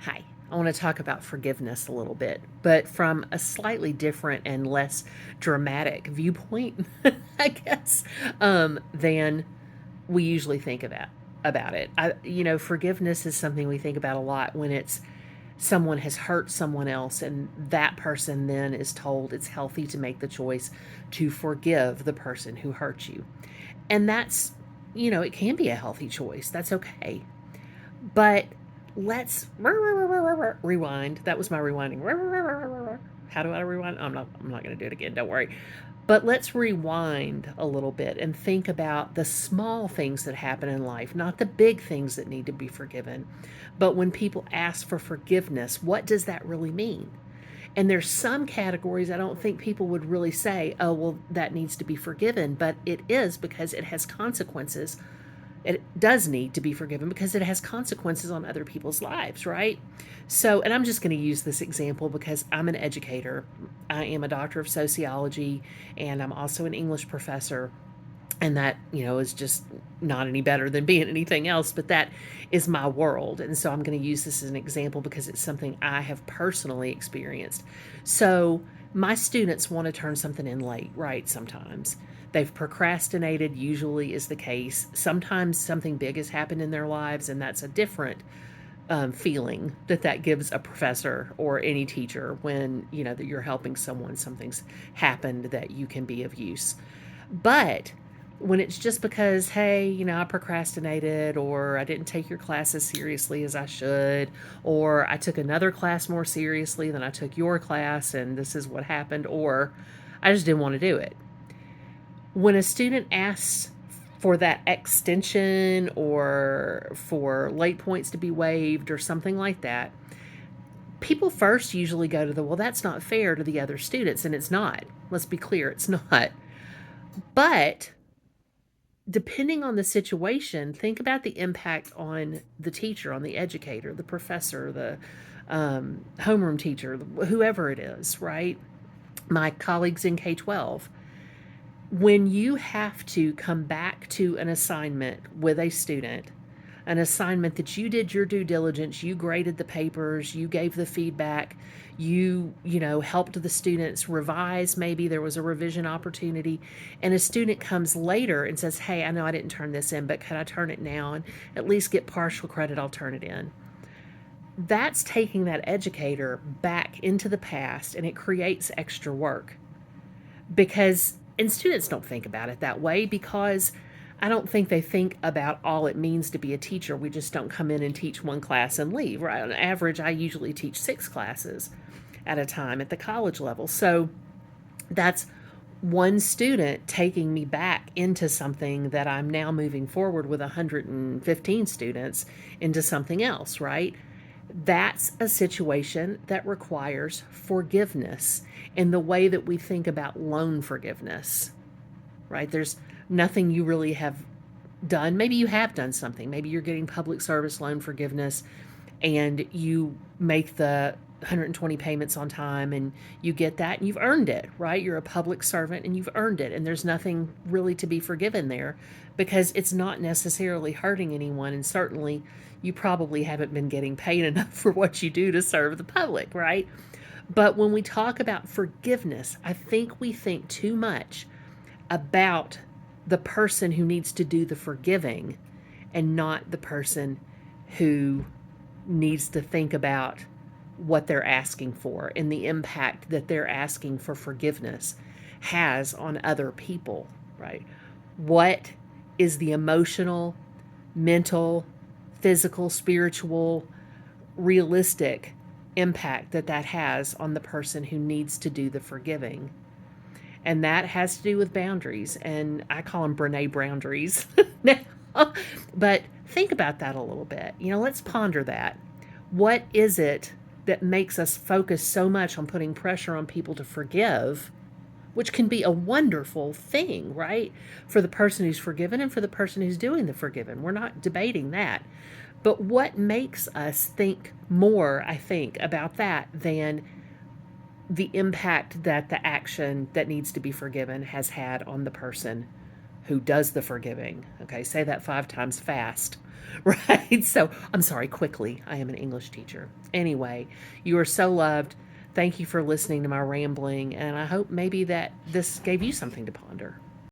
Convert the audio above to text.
Hi, I want to talk about forgiveness a little bit, but from a slightly different and less dramatic viewpoint, I guess, than we usually think about it. Forgiveness is something we think about a lot when it's someone has hurt someone else, and that person then is told it's healthy to make the choice to forgive the person who hurt you, and it can be a healthy choice. That's okay. But let's rewind. That was my rewinding. How do I rewind? I'm not going to do it again. Don't worry. But let's rewind a little bit and think about the small things that happen in life, not the big things that need to be forgiven. But when people ask for forgiveness, what does that really mean? And there's some categories I don't think people would really say, oh, well, that needs to be forgiven. But it is, because it has consequences. It does need to be forgiven because it has consequences on other people's lives, right? So, and I'm just going to use this example because I'm an educator. I am a doctor of sociology, and I'm also an English professor. And that, is just not any better than being anything else, but that is my world. And so I'm going to use this as an example because it's something I have personally experienced. So my students want to turn something in late, right? Sometimes they've procrastinated, usually is the case. Sometimes something big has happened in their lives, and that's a different feeling that gives a professor or any teacher when that you're helping someone, something's happened that you can be of use. But when it's just because, hey, I procrastinated, or I didn't take your class as seriously as I should, or I took another class more seriously than I took your class, and this is what happened, or I just didn't want to do it. When a student asks for that extension or for late points to be waived or something like that, people first usually go to well, that's not fair to the other students, and it's not. Let's be clear, it's not. But depending on the situation, think about the impact on the teacher, on the educator, the professor, the homeroom teacher, whoever it is, right? My colleagues in K 12. When you have to come back to an assignment with a student, an assignment that you did your due diligence, you graded the papers, you gave the feedback, you helped the students revise, maybe there was a revision opportunity, and a student comes later and says, hey, I know I didn't turn this in, but could I turn it now and at least get partial credit? I'll turn it in. That's taking that educator back into the past, and it creates extra work because, and students don't think about it that way because I don't think they think about all it means to be a teacher. We just don't come in and teach one class and leave, right? On average, I usually teach 6 classes at a time at the college level. So that's one student taking me back into something that I'm now moving forward with 115 students into something else, right? That's a situation that requires forgiveness in the way that we think about loan forgiveness, right? There's nothing you really have done. Maybe you have done something. Maybe you're getting public service loan forgiveness and you make the 120 payments on time and you get that and you've earned it, right? You're a public servant and you've earned it. And there's nothing really to be forgiven there because it's not necessarily hurting anyone. And certainly you probably haven't been getting paid enough for what you do to serve the public, right? But when we talk about forgiveness, I think we think too much about the person who needs to do the forgiving and not the person who needs to think about what they're asking for and the impact that they're asking for forgiveness has on other people, right? What is the emotional, mental, physical, spiritual, realistic impact that has on the person who needs to do the forgiving? And that has to do with boundaries, and I call them Brene boundaries now. But think about that a little bit. Let's ponder that. What is it that makes us focus so much on putting pressure on people to forgive, which can be a wonderful thing, right? For the person who's forgiven and for the person who's doing the forgiven. We're not debating that. But what makes us think more, I think, about that than the impact that the action that needs to be forgiven has had on the person who does the forgiving. Okay, say that 5 times fast, right? So I'm sorry, quickly. I am an English teacher. Anyway, you are so loved. Thank you for listening to my rambling, and I hope maybe that this gave you something to ponder.